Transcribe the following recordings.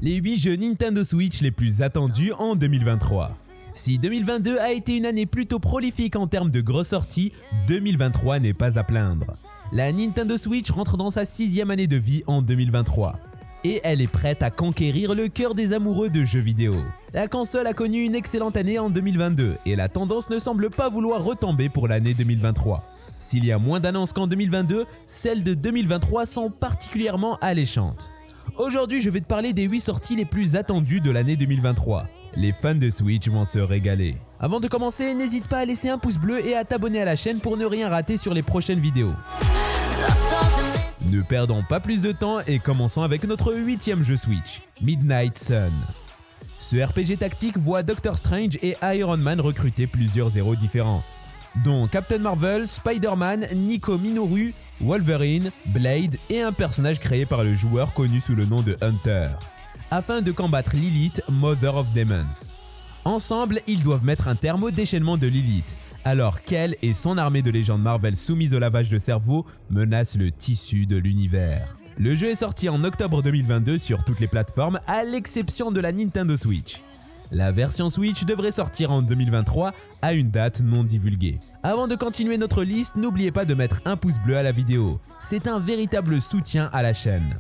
Les 8 jeux Nintendo Switch les plus attendus en 2023. Si 2022 a été une année plutôt prolifique en termes de grosses sorties, 2023 n'est pas à plaindre. La Nintendo Switch rentre dans sa 6e année de vie en 2023. Et elle est prête à conquérir le cœur des amoureux de jeux vidéo. La console a connu une excellente année en 2022 et la tendance ne semble pas vouloir retomber pour l'année 2023. S'il y a moins d'annonces qu'en 2022, celles de 2023 sont particulièrement alléchantes. Aujourd'hui, je vais te parler des 8 sorties les plus attendues de l'année 2023. Les fans de Switch vont se régaler. Avant de commencer, n'hésite pas à laisser un pouce bleu et à t'abonner à la chaîne pour ne rien rater sur les prochaines vidéos. Ne perdons pas plus de temps et commençons avec notre 8e jeu Switch, Midnight Sun. Ce RPG tactique voit Doctor Strange et Iron Man recruter plusieurs héros différents, dont Captain Marvel, Spider-Man, Nico Minoru, Wolverine, Blade et un personnage créé par le joueur connu sous le nom de Hunter, afin de combattre Lilith, Mother of Demons. Ensemble, ils doivent mettre un terme au déchaînement de Lilith, alors qu'elle et son armée de légendes Marvel soumises au lavage de cerveau menacent le tissu de l'univers. Le jeu est sorti en octobre 2022 sur toutes les plateformes à l'exception de la Nintendo Switch. La version Switch devrait sortir en 2023 à une date non divulguée. Avant de continuer notre liste, n'oubliez pas de mettre un pouce bleu à la vidéo. C'est un véritable soutien à la chaîne.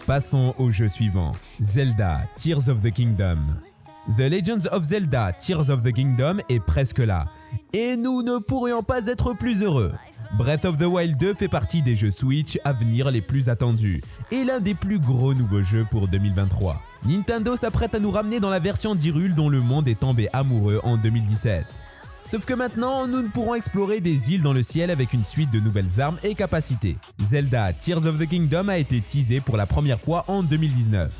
Passons au jeu suivant, Zelda Tears of the Kingdom. The Legend of Zelda Tears of the Kingdom est presque là, et nous ne pourrions pas être plus heureux. Breath of the Wild 2 fait partie des jeux Switch à venir les plus attendus, et l'un des plus gros nouveaux jeux pour 2023. Nintendo s'apprête à nous ramener dans la version d'Hyrule dont le monde est tombé amoureux en 2017. Sauf que maintenant, nous ne pourrons explorer des îles dans le ciel avec une suite de nouvelles armes et capacités. Zelda Tears of the Kingdom a été teasé pour la première fois en 2019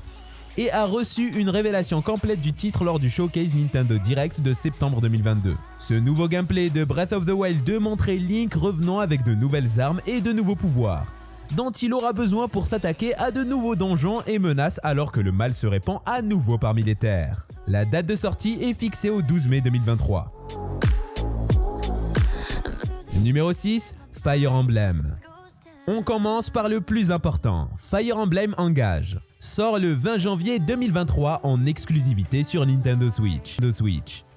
et a reçu une révélation complète du titre lors du showcase Nintendo Direct de septembre 2022. Ce nouveau gameplay de Breath of the Wild 2 montrait Link revenant avec de nouvelles armes et de nouveaux pouvoirs, dont il aura besoin pour s'attaquer à de nouveaux donjons et menaces alors que le mal se répand à nouveau parmi les terres. La date de sortie est fixée au 12 mai 2023. Numéro 6, Fire Emblem. On commence par le plus important, Fire Emblem Engage sort le 20 janvier 2023 en exclusivité sur Nintendo Switch.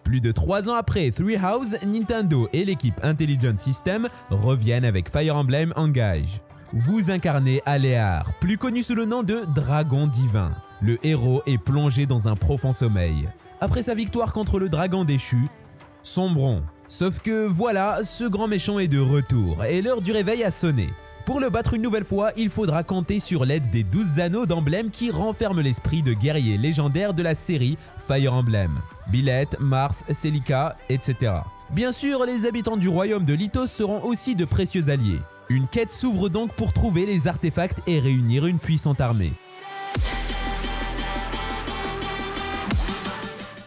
Plus de 3 ans après Three House, Nintendo et l'équipe Intelligent System reviennent avec Fire Emblem Engage. Vous incarnez Alear, plus connu sous le nom de Dragon Divin. Le héros est plongé dans un profond sommeil. Après sa victoire contre le dragon déchu, Sombron. Sauf que voilà, ce grand méchant est de retour et l'heure du réveil a sonné. Pour le battre une nouvelle fois, il faudra compter sur l'aide des 12 anneaux d'emblème qui renferment l'esprit de guerriers légendaires de la série Fire Emblem. Byleth, Marth, Celica, etc. Bien sûr, les habitants du royaume de Lythos seront aussi de précieux alliés. Une quête s'ouvre donc pour trouver les artefacts et réunir une puissante armée.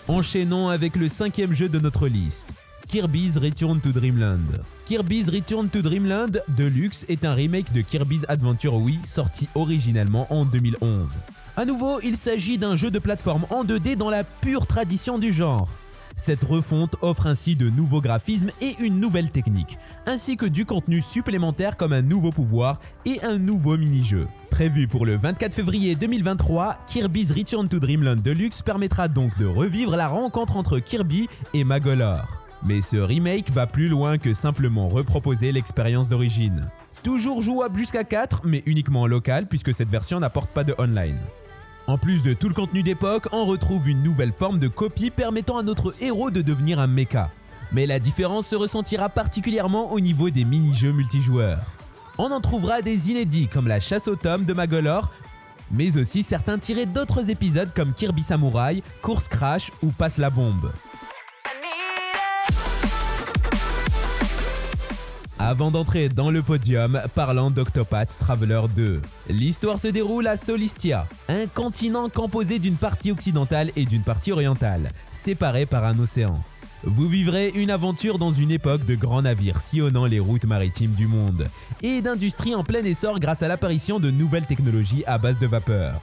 Enchaînons avec le 5e jeu de notre liste, Kirby's Return to Dreamland. Kirby's Return to Dreamland Deluxe est un remake de Kirby's Adventure Wii sorti originellement en 2011. À nouveau, il s'agit d'un jeu de plateforme en 2D dans la pure tradition du genre. Cette refonte offre ainsi de nouveaux graphismes et une nouvelle technique, ainsi que du contenu supplémentaire comme un nouveau pouvoir et un nouveau mini-jeu. Prévu pour le 24 février 2023, Kirby's Return to Dreamland Deluxe permettra donc de revivre la rencontre entre Kirby et Magolor. Mais ce remake va plus loin que simplement reproposer l'expérience d'origine. Toujours jouable jusqu'à 4, mais uniquement en local puisque cette version n'apporte pas de online. En plus de tout le contenu d'époque, on retrouve une nouvelle forme de copie permettant à notre héros de devenir un mecha. Mais la différence se ressentira particulièrement au niveau des mini-jeux multijoueurs. On en trouvera des inédits comme la chasse aux tomes de Magolor, mais aussi certains tirés d'autres épisodes comme Kirby Samurai, Course Crash ou Passe la bombe. Avant d'entrer dans le podium, parlons d'Octopath Traveler 2. L'histoire se déroule à Solistia, un continent composé d'une partie occidentale et d'une partie orientale, séparés par un océan. Vous vivrez une aventure dans une époque de grands navires sillonnant les routes maritimes du monde et d'industrie en plein essor grâce à l'apparition de nouvelles technologies à base de vapeur.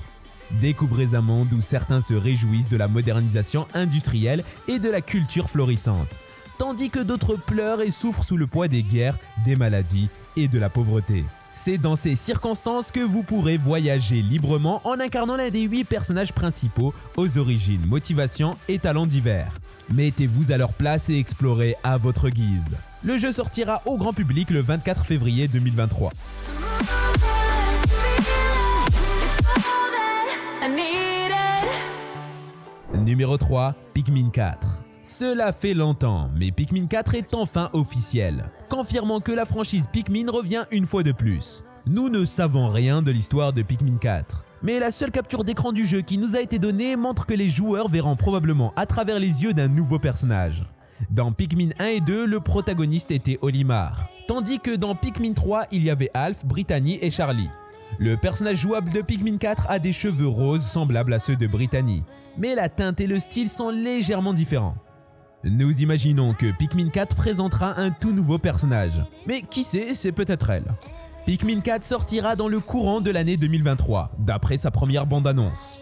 Découvrez un monde où certains se réjouissent de la modernisation industrielle et de la culture florissante, tandis que d'autres pleurent et souffrent sous le poids des guerres, des maladies et de la pauvreté. C'est dans ces circonstances que vous pourrez voyager librement en incarnant l'un des 8 personnages principaux aux origines, motivations et talents divers. Mettez-vous à leur place et explorez à votre guise. Le jeu sortira au grand public le 24 février 2023. Numéro 3, Pikmin 4. Cela fait longtemps, mais Pikmin 4 est enfin officiel, confirmant que la franchise Pikmin revient une fois de plus. Nous ne savons rien de l'histoire de Pikmin 4, mais la seule capture d'écran du jeu qui nous a été donnée montre que les joueurs verront probablement à travers les yeux d'un nouveau personnage. Dans Pikmin 1 et 2, le protagoniste était Olimar, tandis que dans Pikmin 3, il y avait Alph, Brittany et Charlie. Le personnage jouable de Pikmin 4 a des cheveux roses semblables à ceux de Brittany, mais la teinte et le style sont légèrement différents. Nous imaginons que Pikmin 4 présentera un tout nouveau personnage, mais qui sait, c'est peut-être elle. Pikmin 4 sortira dans le courant de l'année 2023, d'après sa première bande-annonce.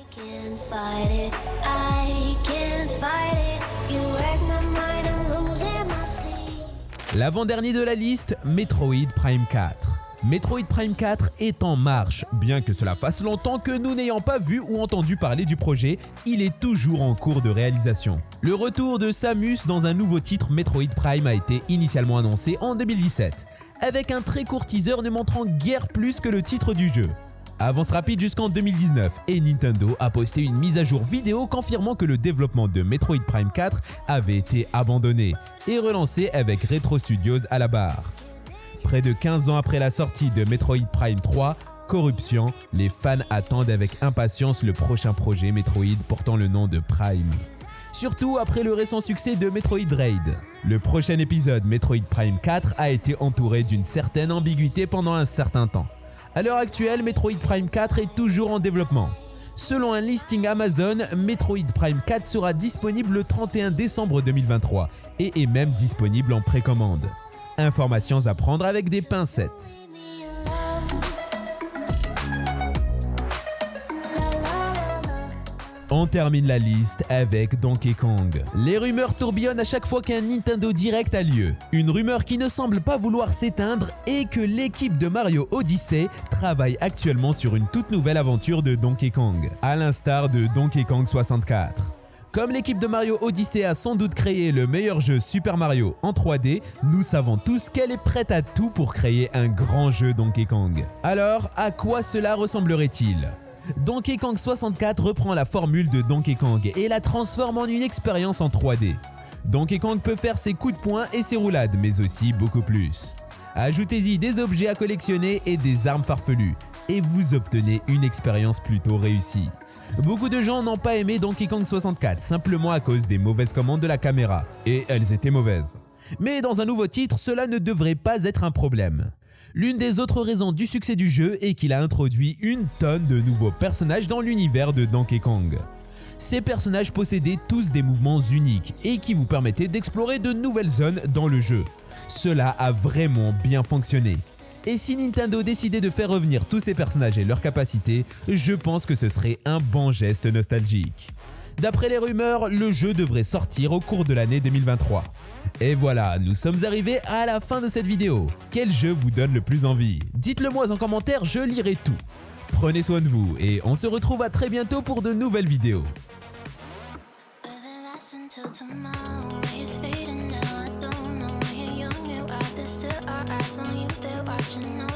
L'avant-dernier de la liste, Metroid Prime 4. Metroid Prime 4 est en marche. Bien que cela fasse longtemps que nous n'ayons pas vu ou entendu parler du projet, il est toujours en cours de réalisation. Le retour de Samus dans un nouveau titre Metroid Prime a été initialement annoncé en 2017, avec un très court teaser ne montrant guère plus que le titre du jeu. Avance rapide jusqu'en 2019 et Nintendo a posté une mise à jour vidéo confirmant que le développement de Metroid Prime 4 avait été abandonné et relancé avec Retro Studios à la barre. Près de 15 ans après la sortie de Metroid Prime 3, Corruption, les fans attendent avec impatience le prochain projet Metroid portant le nom de Prime. Surtout après le récent succès de Metroid Raid. Le prochain épisode Metroid Prime 4 a été entouré d'une certaine ambiguïté pendant un certain temps. À l'heure actuelle, Metroid Prime 4 est toujours en développement. Selon un listing Amazon, Metroid Prime 4 sera disponible le 31 décembre 2023 et est même disponible en précommande. Informations à prendre avec des pincettes. On termine la liste avec Donkey Kong. Les rumeurs tourbillonnent à chaque fois qu'un Nintendo Direct a lieu. Une rumeur qui ne semble pas vouloir s'éteindre est que l'équipe de Mario Odyssey travaille actuellement sur une toute nouvelle aventure de Donkey Kong, à l'instar de Donkey Kong 64. Comme l'équipe de Mario Odyssey a sans doute créé le meilleur jeu Super Mario en 3D, nous savons tous qu'elle est prête à tout pour créer un grand jeu Donkey Kong. Alors, à quoi cela ressemblerait-il ? Donkey Kong 64 reprend la formule de Donkey Kong et la transforme en une expérience en 3D. Donkey Kong peut faire ses coups de poing et ses roulades, mais aussi beaucoup plus. Ajoutez-y des objets à collectionner et des armes farfelues, et vous obtenez une expérience plutôt réussie. Beaucoup de gens n'ont pas aimé Donkey Kong 64 simplement à cause des mauvaises commandes de la caméra, et elles étaient mauvaises. Mais dans un nouveau titre, cela ne devrait pas être un problème. L'une des autres raisons du succès du jeu est qu'il a introduit une tonne de nouveaux personnages dans l'univers de Donkey Kong. Ces personnages possédaient tous des mouvements uniques et qui vous permettaient d'explorer de nouvelles zones dans le jeu. Cela a vraiment bien fonctionné. Et si Nintendo décidait de faire revenir tous ces personnages et leurs capacités, je pense que ce serait un bon geste nostalgique. D'après les rumeurs, le jeu devrait sortir au cours de l'année 2023. Et voilà, nous sommes arrivés à la fin de cette vidéo. Quel jeu vous donne le plus envie? Dites-le moi en commentaire, je lirai tout. Prenez soin de vous et on se retrouve à très bientôt pour de nouvelles vidéos. Watching